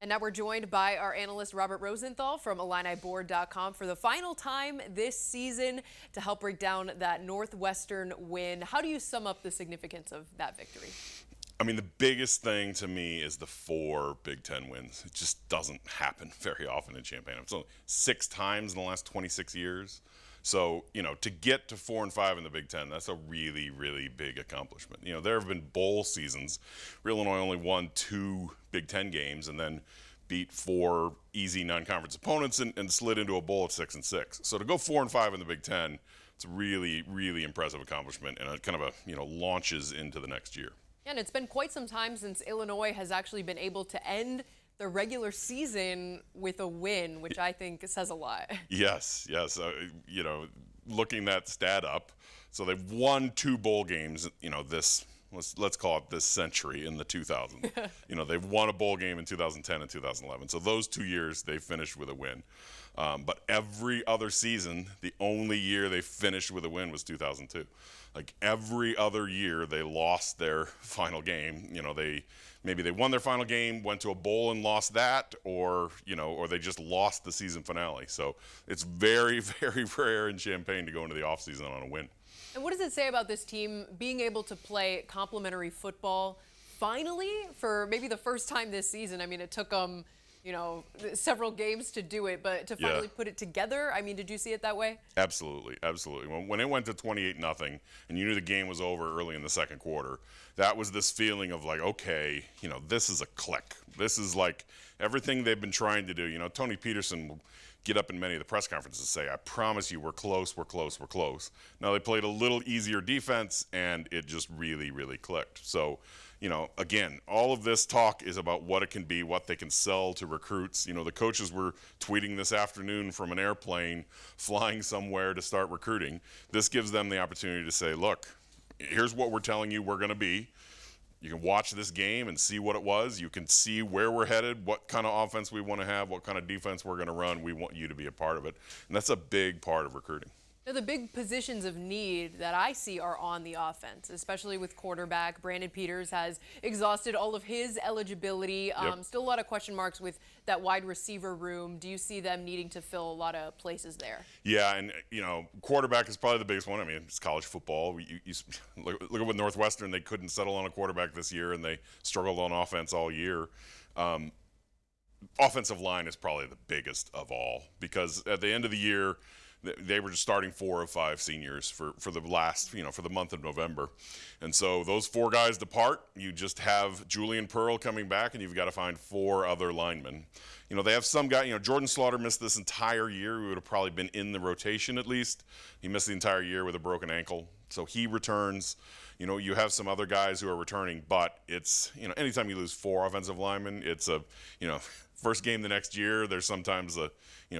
And now we're joined by our analyst Robert Rosenthal from IlliniBoard.com for the final time this season to help break down that Northwestern win. How do you sum up the significance of that victory? I mean, the biggest thing to me is the 4 Big Ten wins. It just doesn't happen very often in Champaign. It's only 6 times in the last 26 years. So, to get to 4 and 5 in the Big Ten, that's a really, really big accomplishment. There have been bowl seasons where Illinois only won 2 Big Ten games and then beat 4 easy non-conference opponents and slid into a bowl at 6 and 6. So to go 4 and 5 in the Big Ten, it's a really, really impressive accomplishment, and it kind of launches into the next year. And it's been quite some time since Illinois has actually been able to end the regular season with a win, which I think says a lot. Yes. Looking that stat up, so they've won 2 bowl games, this, let's call it this century in the 2000s. They've won a bowl game in 2010 and 2011. So those 2 years they finished with a win. But every other season, the only year they finished with a win was 2002. Like every other year, they lost their final game. Maybe they won their final game, went to a bowl and lost that, or they just lost the season finale. So it's very, very rare in Champaign to go into the offseason on a win. And what does it say about this team being able to play complementary football finally for maybe the first time this season? I mean, it took them several games to do it, but to finally put it together, I mean, did you see it that way? Absolutely. When it went to 28-0 and you knew the game was over early in the second quarter, that was this feeling of like, okay, this is a click. This is like everything they've been trying to do. Tony Peterson will get up in many of the press conferences and say, I promise you, we're close, we're close, we're close. Now they played a little easier defense, and it just really, really clicked. So, again, all of this talk is about what it can be, what they can sell to recruits. The coaches were tweeting this afternoon from an airplane flying somewhere to start recruiting. This gives them the opportunity to say, look, here's what we're telling you we're going to be. You can watch this game and see what it was. You can see where we're headed, what kind of offense we want to have, what kind of defense we're going to run. We want you to be a part of it. And that's a big part of recruiting. Now, the big positions of need that I see are on the offense, especially with quarterback. Brandon Peters has exhausted all of his eligibility. Still a lot of question marks with that wide receiver room. Do you see them needing to fill a lot of places there? Yeah, and, quarterback is probably the biggest one. I mean, it's college football. You look at what Northwestern, they couldn't settle on a quarterback this year, and they struggled on offense all year. Offensive line is probably the biggest of all, because at the end of the year, they were just starting 4 of 5 seniors for the last, for the month of November. And so those 4 guys depart. You just have Julian Pearl coming back, and you've got to find 4 other linemen. They have some guy, Jordan Slaughter missed this entire year. He would have probably been in the rotation at least. He missed the entire year with a broken ankle. So he returns. You have some other guys who are returning, but it's, anytime you lose 4 offensive linemen, it's a, first game the next year, there's sometimes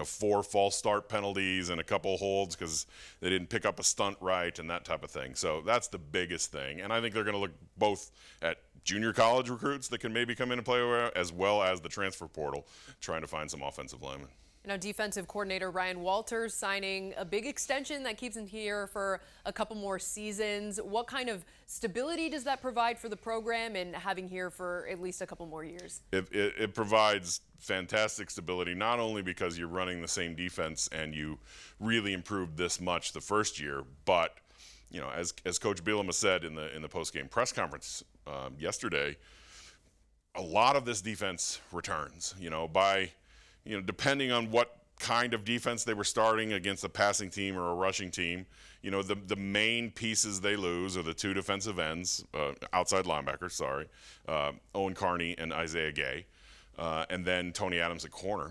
4 false start penalties and a couple holds because they didn't pick up a stunt right and that type of thing. So that's the biggest thing. And I think they're going to look both at junior college recruits that can maybe come in and play as well as the transfer portal, trying to find some offensive linemen. Now, defensive coordinator Ryan Walters signing a big extension that keeps him here for a couple more seasons. What kind of stability does that provide for the program and having here for at least a couple more years? It provides fantastic stability, not only because you're running the same defense and you really improved this much the first year, but as Coach Bielema said in the post-game press conference yesterday, a lot of this defense returns. Depending on what kind of defense they were starting against a passing team or a rushing team, the main pieces they lose are the 2 defensive ends, outside linebackers, Owen Carney and Isaiah Gay, and then Tony Adams at corner.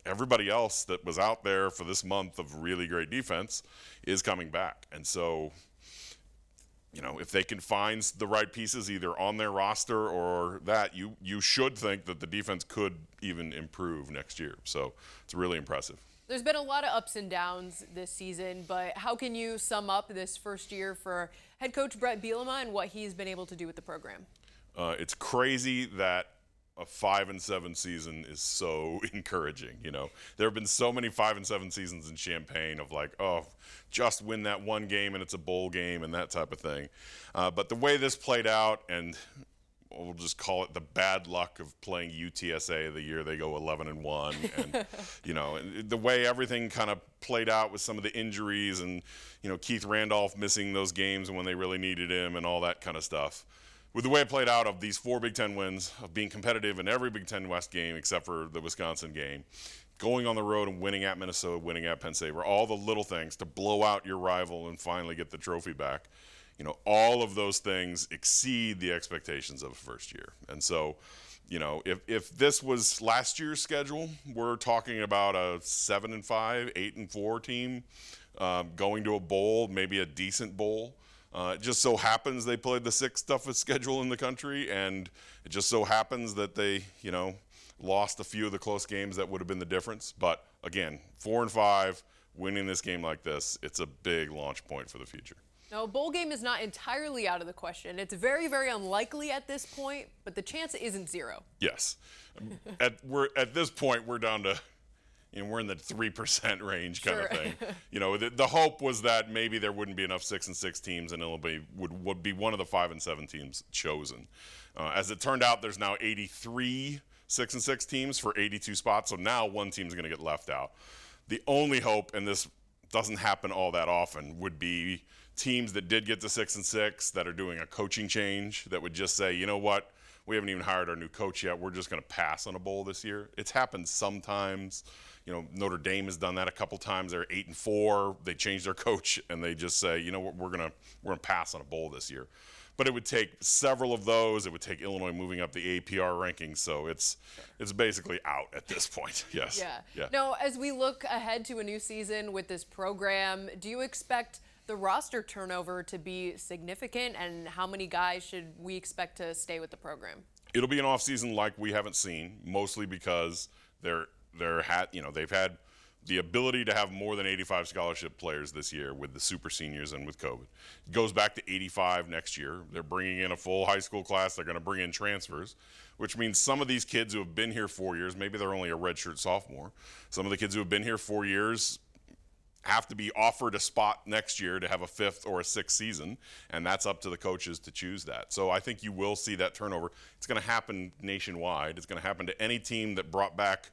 Everybody else that was out there for this month of really great defense is coming back. And so, if they can find the right pieces either on their roster or that, you should think that the defense could even improve next year. So it's really impressive. There's been a lot of ups and downs this season, but how can you sum up this first year for head coach Bret Bielema and what he's been able to do with the program? It's crazy that a 5-7 season is so encouraging. There have been so many 5-7 seasons in Champaign of like, oh, just win that one game and it's a bowl game and that type of thing. But the way this played out, and we'll just call it the bad luck of playing UTSA the year they go 11-1, and the way everything kind of played out with some of the injuries, and Keith Randolph missing those games when they really needed him, and all that kind of stuff. With the way it played out of these 4 Big Ten wins, of being competitive in every Big Ten West game except for the Wisconsin game, going on the road and winning at Minnesota, winning at Penn State, were all the little things to blow out your rival and finally get the trophy back. All of those things exceed the expectations of a first year. And so, if this was last year's schedule, we're talking about a 7-5, 8-4 team going to a bowl, maybe a decent bowl. It just so happens they played the 6th toughest schedule in the country, and it just so happens that they, lost a few of the close games that would have been the difference. But again, 4-5, winning this game like this, it's a big launch point for the future. No, a bowl game is not entirely out of the question. It's very, very unlikely at this point, but the chance isn't 0. Yes. At this point, we're down to, we're in the 3% range kind of thing. The hope was that maybe there wouldn't be enough 6-6 teams, and would be one of the 5-7 teams chosen. As it turned out, there's now 83 6-6 teams for 82 spots, so now one team's going to get left out. The only hope, and this doesn't happen all that often, would be teams that did get to 6-6 that are doing a coaching change that would just say, you know what, we haven't even hired our new coach yet. We're just going to pass on a bowl this year. It's happened sometimes. Notre Dame has done that a couple times. They're 8-4. They change their coach and they just say, you know what, we're gonna pass on a bowl this year. But it would take several of those. It would take Illinois moving up the APR rankings. So it's basically out at this point. Yes. Yeah. Now, as we look ahead to a new season with this program, do you expect the roster turnover to be significant, and how many guys should we expect to stay with the program? It'll be an off season like we haven't seen, mostly because they've had the ability to have more than 85 scholarship players this year with the super seniors and with COVID. It goes back to 85 next year. They're bringing in a full high school class. They're going to bring in transfers, which means some of these kids who have been here 4 years, maybe they're only a redshirt sophomore. Some of the kids who have been here 4 years have to be offered a spot next year to have a 5th or a 6th season, and that's up to the coaches to choose that. So I think you will see that turnover. It's going to happen nationwide. It's going to happen to any team that brought back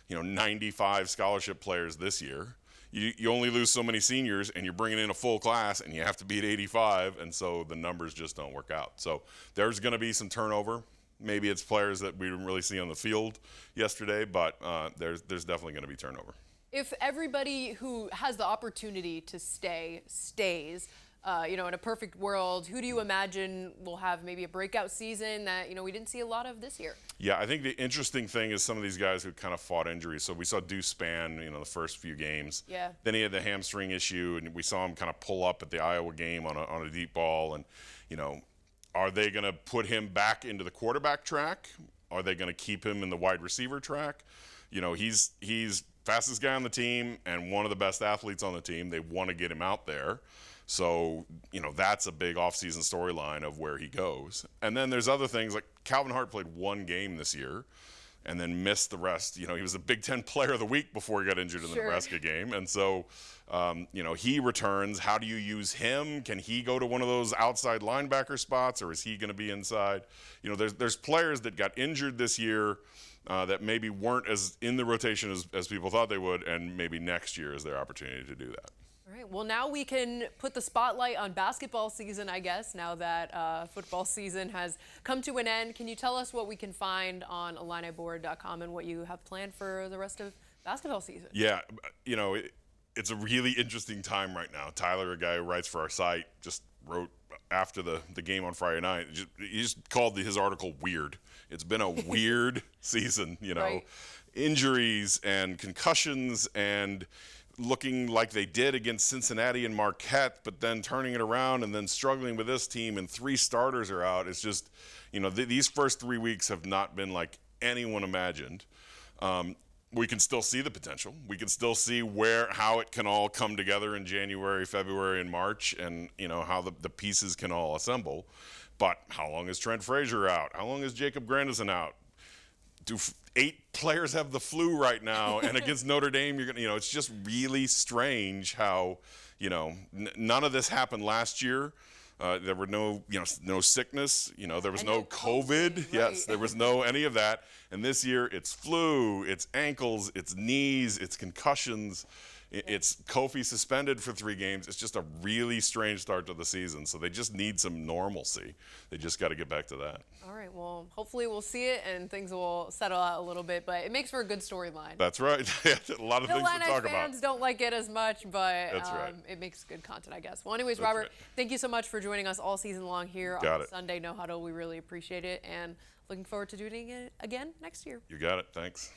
95 scholarship players this year. You only lose so many seniors, and you're bringing in a full class, and you have to beat 85, and so the numbers just don't work out. So there's going to be some turnover. Maybe it's players that we didn't really see on the field yesterday, but there's definitely going to be turnover. If everybody who has the opportunity to stay stays, in a perfect world, who do you imagine will have maybe a breakout season that, we didn't see a lot of this year? Yeah, I think the interesting thing is some of these guys who kind of fought injuries. So we saw Deuce Spann, the first few games. Yeah. Then he had the hamstring issue, and we saw him kind of pull up at the Iowa game on a deep ball. And, are they going to put him back into the quarterback track? Are they going to keep him in the wide receiver track? He's fastest guy on the team and one of the best athletes on the team. They want to get him out there. So, that's a big offseason storyline of where he goes. And then there's other things like Calvin Hart played 1 game this year and then missed the rest. He was the Big Ten Player of the Week before he got injured in the Nebraska game. And so, he returns. How do you use him? Can he go to one of those outside linebacker spots, or is he going to be inside? There's players that got injured this year that maybe weren't as in the rotation as people thought they would, and maybe next year is their opportunity to do that. All right. Well, now we can put the spotlight on basketball season, I guess, now that football season has come to an end. Can you tell us what we can find on IlliniBoard.com and what you have planned for the rest of basketball season? Yeah, it's a really interesting time right now. Tyler, a guy who writes for our site, just wrote after the game on Friday night. He just called his article weird. It's been a weird season, Right. Injuries and concussions and looking like they did against Cincinnati and Marquette, but then turning it around and then struggling with this team, and 3 starters are out. It's just, these first 3 weeks have not been like anyone imagined. We can still see the potential. We can still see how it can all come together in January, February, and March, and how the pieces can all assemble. But how long is Trent Frazier out? How long is Jacob Grandison out? Do 8 players have the flu right now? And against Notre Dame, you're gonna, it's just really strange how, none of this happened last year. There were no, no sickness. There was And no no COVID. COVID, Yes, right. there was no any of that. And this year, it's flu, it's ankles, it's knees, it's concussions. It's Kofi suspended for 3 games. It's just a really strange start to the season. So they just need some normalcy. They just got to get back to that. All right, well, hopefully we'll see it and things will settle out a little bit, but it makes for a good storyline. That's right. A lot of things to talk about. Fans don't like it as much, but That's right. it makes good content, I guess. Well, anyways, That's Robert, right. thank you so much for joining us all season long here Got on it. Sunday No Huddle. We really appreciate it, and looking forward to doing it again next year. You got it. Thanks.